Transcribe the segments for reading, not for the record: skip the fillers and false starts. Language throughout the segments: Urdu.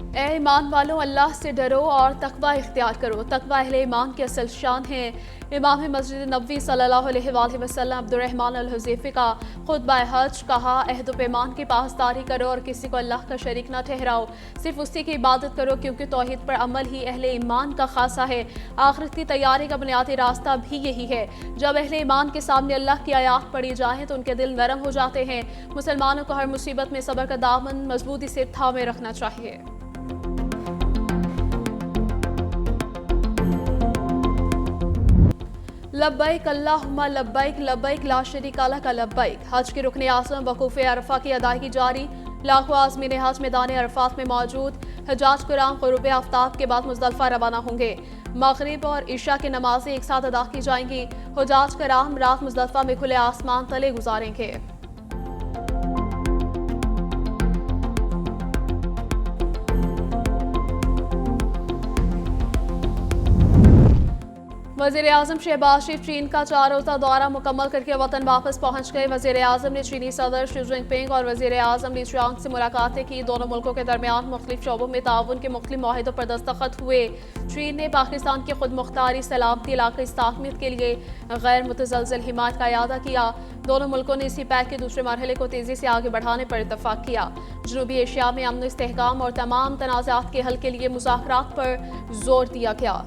اے ایمان والوں، اللہ سے ڈرو اور تقوی اختیار کرو۔ تقوی اہل ایمان کی اصل شان ہے۔ امام مسجد نبوی صلی اللہ علیہ وآلہ وسلم عبد الرحمن الحذیفی کا خطبہ حج کہا، عہد و پیمان کی پاسداری کرو اور کسی کو اللہ کا شریک نہ ٹھہراؤ، صرف اسی کی عبادت کرو، کیونکہ توحید پر عمل ہی اہل ایمان کا خاصہ ہے۔ آخرت کی تیاری کا بنیادی راستہ بھی یہی ہے۔ جب اہل ایمان کے سامنے اللہ کی آیات پڑھی جائیں تو ان کے دل نرم ہو جاتے ہیں۔ مسلمانوں کو ہر مصیبت میں صبر کا دامن مضبوطی سے تھامے رکھنا چاہیے۔ لبیک اللہم لبیک لبیک لا شریک لک لبیک۔ حج کے رکن اعظم وقوف عرفہ کی ادائیگی جاری۔ لاکھوں عازمین حج میدان عرفات میں موجود۔ حجاج کرام غروب آفتاب کے بعد مزدلفہ روانہ ہوں گے۔ مغرب اور عشاء کی نمازیں ایک ساتھ ادا کی جائیں گی۔ حجاج کرام رات مزدلفہ میں کھلے آسمان تلے گزاریں گے۔ وزیر اعظم شہباز شریف چین کا 4 روزہ دورہ مکمل کر کے وطن واپس پہنچ گئے۔ وزیر اعظم نے چینی صدر شی جن پنگ اور وزیر اعظم لی چیانگ سے ملاقاتیں کی۔ دونوں ملکوں کے درمیان مختلف شعبوں میں تعاون کے مختلف معاہدوں پر دستخط ہوئے۔ چین نے پاکستان کی خود مختاری، سلامتی، علاقائی استحکامیت کے لیے غیر متزلزل حمایت کا اعادہ کیا۔ دونوں ملکوں نے اسی پیک کے دوسرے مرحلے کو تیزی سے آگے بڑھانے پر اتفاق کیا۔ جنوبی ایشیا میں امن و استحکام اور تمام تنازعات کے حل کے لیے مذاکرات پر زور دیا گیا۔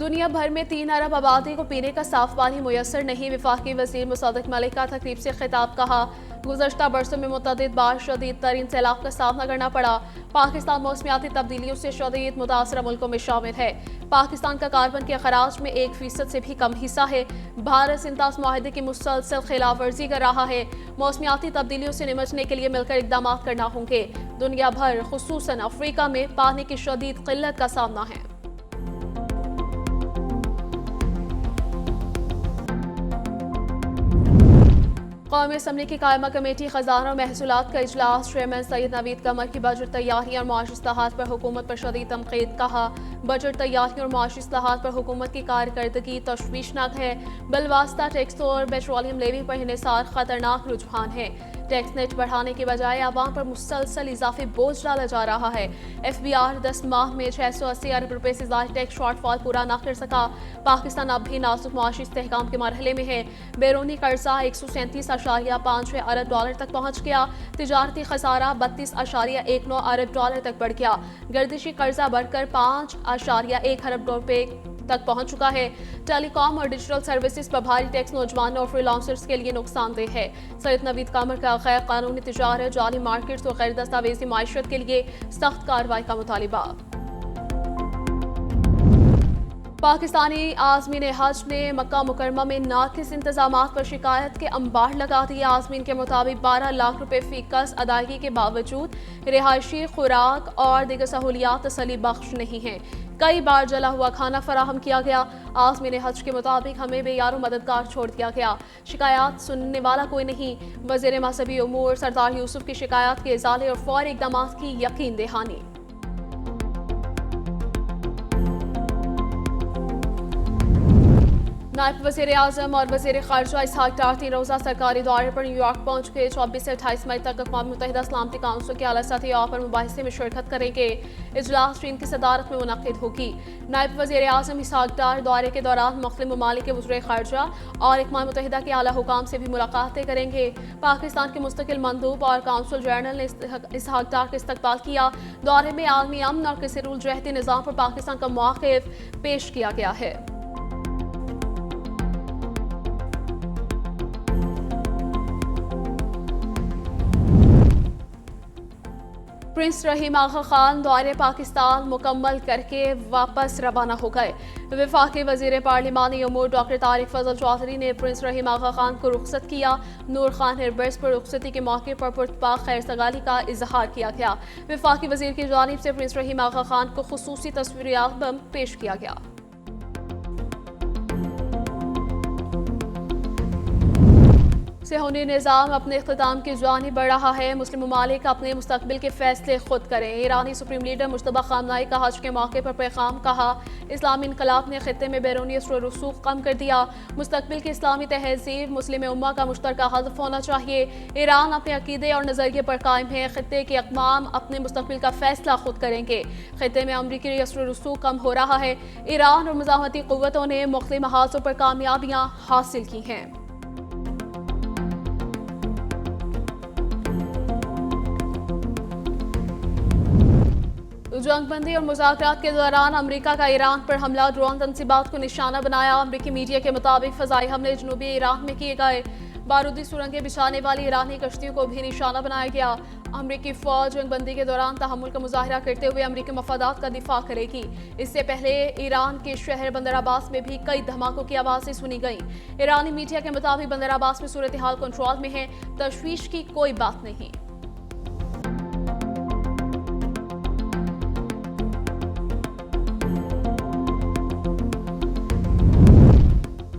دنیا بھر میں 3 ارب آبادی کو پینے کا صاف پانی میسر نہیں۔ وفاقی وزیر مصدق ملک کا تقریب سے خطاب کہا، گزشتہ برسوں میں متعدد بار شدید ترین سیلاب کا سامنا کرنا پڑا۔ پاکستان موسمیاتی تبدیلیوں سے شدید متاثرہ ملکوں میں شامل ہے۔ پاکستان کا کاربن کے اخراج میں 1% سے بھی کم حصہ ہے۔ بھارت سنتاس معاہدے کی مسلسل خلاف ورزی کر رہا ہے۔ موسمیاتی تبدیلیوں سے نمٹنے کے لیے مل کر اقدامات کرنا ہوں گے۔ دنیا بھر خصوصاً افریقہ میں پانی کی شدید قلت کا سامنا ہے۔ قومی اسمبلی کی قائمہ کمیٹی خزانہ اور محصولات کا اجلاس۔ چیئرمین سید نوید قمر کی بجٹ تیاری اور معاشی اصلاحات پر حکومت پر شدید تنقید۔ کہا، بجٹ تیاری اور معاشی اصلاحات پر حکومت کی کارکردگی تشویشناک ہے۔ بالواسطہ ٹیکس اور پیٹرولیم لیوی پر انحصار خطرناک رجحان ہے۔ ٹیکس نیٹ بڑھانے کے بجائے عوام پر مسلسل اضافی بوجھ ڈالا جا رہا ہے۔ ایف بی آر 10 ماہ میں 680 ارب روپے سے زائد ٹیکس شارٹ فال پورا نہ کر سکا۔ پاکستان اب بھی نازک معاشی استحکام کے مرحلے میں ہے۔ بیرونی قرضہ 137.56 ارب ڈالر تک پہنچ گیا۔ تجارتی خسارہ 32.19 ارب ڈالر تک بڑھ گیا۔ گردشی قرضہ بڑھ کر 5.1 ارب روپے تک پہنچ چکا ہے۔ ٹیلی کام اور ڈیجیٹل سروسز پر بھاری ٹیکس نوجوانوں اور فری لانسرز کے لیے نقصان دہ ہے۔ سید نوید قمر کا غیر قانونی تجارت، جعلی مارکیٹس اور غیر دستاویزی معیشت کے لیے سخت کارروائی کا مطالبہ۔ پاکستانی عازمین حج نے مکہ مکرمہ میں ناقص انتظامات پر شکایت کے انبار لگا دیے۔ عازمین کے مطابق 12 لاکھ روپے فی کس ادائیگی کے باوجود رہائشی، خوراک اور دیگر سہولیات تسلی بخش نہیں ہیں۔ کئی بار جلا ہوا کھانا فراہم کیا گیا۔ عازمین حج کے مطابق ہمیں بے یار و مددگار چھوڑ دیا گیا، شکایات سننے والا کوئی نہیں۔ وزیر مذہبی امور سردار یوسف کی شکایات کے ازالے اور فوری اقدامات کی یقین دہانی۔ نائب وزیر اعظم اور وزیر خارجہ اسحاق ڈار 3 روزہ سرکاری دورے پر نیو یارک پہنچ گئے۔ 24 سے 28 مئی تک اقوام متحدہ سلامتی کونسل کے اعلیٰ سطحی عہدہ پر مباحثے میں شرکت کریں گے۔ اجلاس چین کی صدارت میں منعقد ہوگی۔ نائب وزیر اعظم اسحاق ڈار دورے کے دوران مختلف ممالک کے وزرائے خارجہ اور اقوام متحدہ کے اعلیٰ حکام سے بھی ملاقاتیں کریں گے۔ پاکستان کے مستقل مندوب اور کونسل جنرل نے اسحاق ڈار کا استقبال کیا۔ دورے میں عالمی امن اور کثیر الجہتی نظام پر پاکستان کا موقف پیش کیا گیا ہے۔ پرنس رحیم آغا خان دورہ پاکستان مکمل کر کے واپس روانہ ہو گئے۔ وفاقی وزیر پارلیمانی امور ڈاکٹر طارق فضل چودھری نے پرنس رحیم آغا خان کو رخصت کیا۔ نور خان ہربرس پر رخصتی کے موقع پر پرتپاک خیر سگالی کا اظہار کیا گیا۔ وفاقی وزیر کی جانب سے پرنس رحیم آغا خان کو خصوصی تصویری البم پیش کیا گیا۔ صہیونی نظام اپنے اختتام کی جانب بڑھ رہا ہے، مسلم ممالک اپنے مستقبل کے فیصلے خود کریں۔ ایرانی سپریم لیڈر مجتبی خامنہئی کا حج کے موقع پر پیغام، کہا اسلامی انقلاب نے خطے میں بیرونی اثر و رسوخ کم کر دیا، مستقبل کی اسلامی تہذیب مسلم امہ کا مشترکہ ہدف ہونا چاہیے۔ ایران اپنے عقیدے اور نظریے پر قائم ہے، خطے کے اقوام اپنے مستقبل کا فیصلہ خود کریں گے۔ خطے میں امریکی اثر و رسوخ کم ہو رہا ہے، ایران اور مزاحمتی قوتوں نے مختلف محاذوں پر کامیابیاں حاصل کی ہیں۔ جنگ بندی اور مذاکرات کے دوران امریکہ کا ایران پر حملہ، ڈرون تنصیبات کو نشانہ بنایا۔ امریکی میڈیا کے مطابق فضائی حملے جنوبی ایران میں کیے گئے، بارودی سرنگیں بچھانے والی ایرانی کشتیوں کو بھی نشانہ بنایا گیا۔ امریکی فوج جنگ بندی کے دوران تحمل کا مظاہرہ کرتے ہوئے امریکی مفادات کا دفاع کرے گی۔ اس سے پہلے ایران کے شہر بندر عباس میں بھی کئی دھماکوں کی آوازیں سنی گئیں۔ ایرانی میڈیا کے مطابق بندر عباس میں صورتحال کنٹرول میں ہے، تشویش کی کوئی بات نہیں۔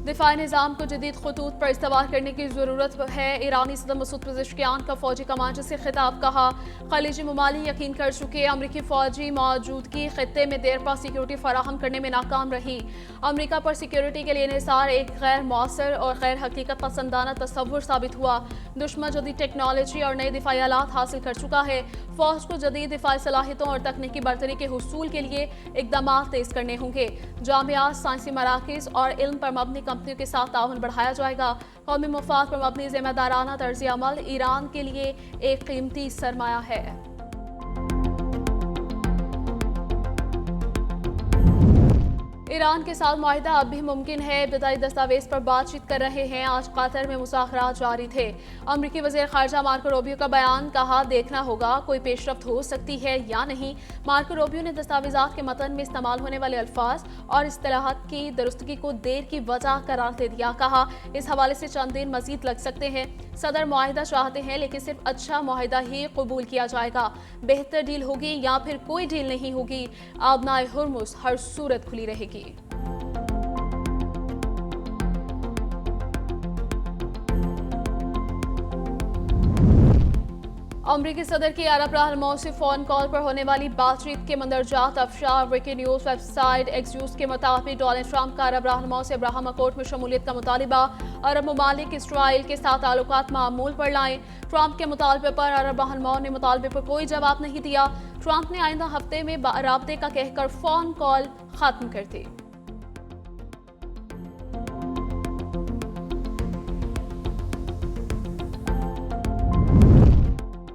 دفاعی نظام کو جدید خطوط پر استوار کرنے کی ضرورت ہے۔ ایرانی صدر مسعود پزشکیان کا فوجی کمانڈر سے خطاب، کہا خلیجی ممالک یقین کر چکے امریکی فوجی موجودگی خطے میں دیر پا سیکیورٹی فراہم کرنے میں ناکام رہی۔ امریکہ پر سیکیورٹی کے لیے انحصار ایک غیر مؤثر اور غیر حقیقت پسندانہ تصور ثابت ہوا۔ دشمن جدید ٹیکنالوجی اور نئے دفاعی آلات حاصل کر چکا ہے۔ فوج کو جدید دفاعی صلاحیتوں اور تکنیکی برتری کے حصول کے لیے اقدامات تیز کرنے ہوں گے۔ جامعات، سائنسی مراکز اور علم پر مبنی کمپنیوں کے ساتھ تعاون بڑھایا جائے گا۔ قومی مفاد پر مبنی ذمہ دارانہ طرز عمل ایران کے لیے ایک قیمتی سرمایہ ہے۔ ایران کے ساتھ معاہدہ اب بھی ممکن ہے، ابتدائی دستاویز پر بات چیت کر رہے ہیں۔ آج قطر میں مذاکرات جاری تھے۔ امریکی وزیر خارجہ مارکو روبیو کا بیان، کہا دیکھنا ہوگا کوئی پیش رفت ہو سکتی ہے یا نہیں۔ مارکو روبیو نے دستاویزات کے متن میں استعمال ہونے والے الفاظ اور اصطلاحات کی درستگی کو دیر کی وجہ قرار دے دیا، کہا اس حوالے سے چند دن مزید لگ سکتے ہیں۔ صدر معاہدہ چاہتے ہیں لیکن صرف اچھا معاہدہ ہی قبول کیا جائے گا، بہتر ڈیل ہوگی یا پھر کوئی ڈیل نہیں ہوگی۔ آبنائے ہرمز ہر صورت کھلی رہے گی۔ امریکی صدر کی عرب رہنماؤں سے فون کال پر ہونے والی بات چیت کے مندرجات افشا۔ ویکی نیوز ویب سائٹ ایکسیوس کے مطابق ڈونلڈ ٹرمپ کا عرب رہنماؤں سے ابراہیم اکورڈ میں شمولیت کا مطالبہ۔ عرب ممالک اسرائیل کے ساتھ تعلقات معمول پر لائیں۔ ٹرمپ کے مطالبے پر عرب رہنماؤں نے مطالبے پر کوئی جواب نہیں دیا۔ ٹرمپ نے آئندہ ہفتے میں رابطے کا کہہ کر فون کال ختم کر دی۔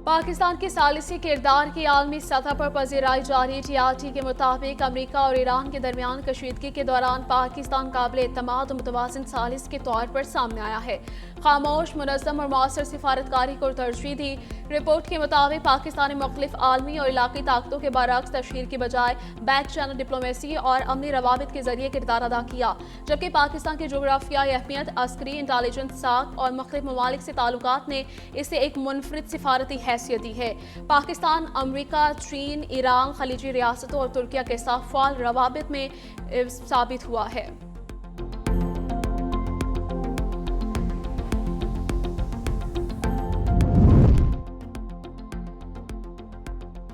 پاکستان کے ثالثی کردار کی عالمی سطح پر پذیرائی جاری۔ ٹی آر ٹی کے مطابق امریکہ اور ایران کے درمیان کشیدگی کے دوران پاکستان قابل اعتماد و متوازن ثالث کے طور پر سامنے آیا ہے۔ خاموش، منظم اور مؤثر سفارتکاری کو ترجیح دی۔ رپورٹ کے مطابق پاکستان نے مختلف عالمی اور علاقائی طاقتوں کے برعکس تشہیر کی بجائے بیک چینل ڈپلومیسی اور عملی روابط کے ذریعے کردار ادا کیا، جبکہ پاکستان کی جغرافیائی اہمیت، عسکری انٹیلیجنس ساکھ اور مختلف ممالک سے تعلقات نے اسے ایک منفرد سفارتی حیثیت دی ہے۔ پاکستان امریکہ، چین، ایران، خلیجی ریاستوں اور ترکیہ کے ساتھ فعال روابط میں ثابت ہوا ہے۔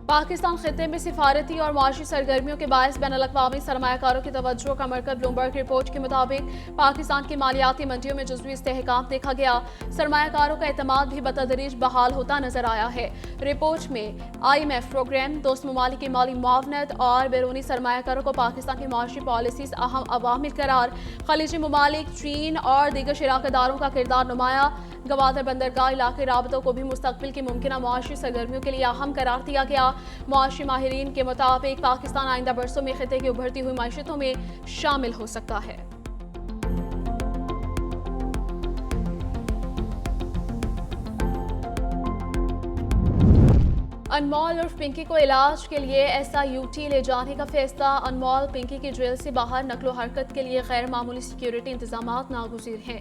پاکستان خطے میں سفارتی اور معاشی سرگرمیوں کے باعث بین الاقوامی سرمایہ کاروں کی توجہ کا مرکز۔ بلومبرگ رپورٹ کے مطابق پاکستان کی مالیاتی منڈیوں میں جزوی استحکام دیکھا گیا، سرمایہ کاروں کا اعتماد بھی بتدریج بحال ہوتا نظر آیا ہے۔ رپورٹ میں آئی ایم ایف پروگرام، دوست ممالک کی مالی معاونت اور بیرونی سرمایہ کاروں کو پاکستان کی معاشی پالیسیز اہم عوامل قرار۔ خلیجی ممالک، چین اور دیگر شراکت داروں کا کردار نمایاں۔ گوادر بندرگاہ علاقائی رابطوں کو بھی مستقبل کی ممکنہ معاشی سرگرمیوں کے لیے اہم قرار دیا گیا۔ معاشی ماہرین کے مطابق پاکستان آئندہ برسوں میں خطے کی ابھرتی ہوئی معیشتوں میں شامل ہو سکتا ہے۔ انمول عرف پنکی کو علاج کے لیے SIUT لے جانے کا فیصلہ۔ انمول پنکی کی جیل سے باہر نقل و حرکت کے لیے غیر معمولی سیکیورٹی انتظامات ناگزیر ہیں۔